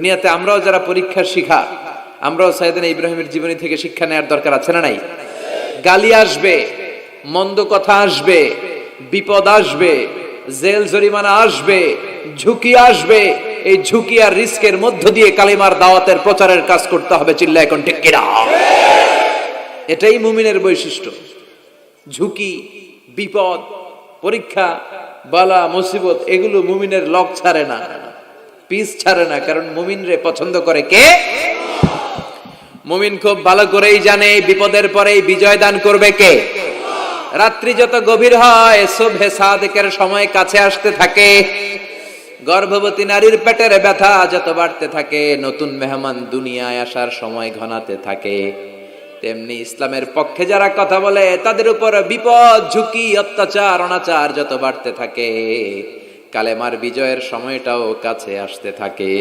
দুনিয়াতে আমরাও যারা পরীক্ষার শিখা, আমরাও সাইয়েদনা ইব্রাহিমের জীবনী থেকে শিক্ষা নেওয়ার দরকার আছে না নাই? গালি আসবে, মন্দ কথা আসবে, বিপদ আসবে, জেল জরিমানা আসবে, ঝুঁকি আসবে। এই ঝুঁকি আর রিস্কের মধ্য দিয়ে কালিমার দাওয়াতের প্রচারের কাজ করতে হবে। চিল্লায় এখন ঠিক কিনা? এটাই মুমিনের বৈশিষ্ট্য। ঝুঁকি, বিপদ, পরীক্ষা, বালা, মুসিবত এগুলো মুমিনের লক ছাড়ে না, পিস ছাড়ে না। কারণ মুমিনরে পছন্দ করে কে? মুমিন খুব ভালো করেই জানে বিপদের পরেই বিজয় দান করবে কে। রাত্রি যত গভীর হয়, সুবহে সাদিকের সময় কাছে আসতে থাকে, গর্ভবতী নারীর পেটের ব্যথা যত বাড়তে থাকে, নতুন মেহমান দুনিয়ায় আসার সময় ঘনাতে থাকে, তেমনি ইসলামের পক্ষে যারা কথা বলে তাদের উপর বিপদ, ঝুঁকি, অত্যাচার, অনাচার যত বাড়তে থাকে, কালেমার বিজয়ের সময়টাও কাছে আসতে থাকে।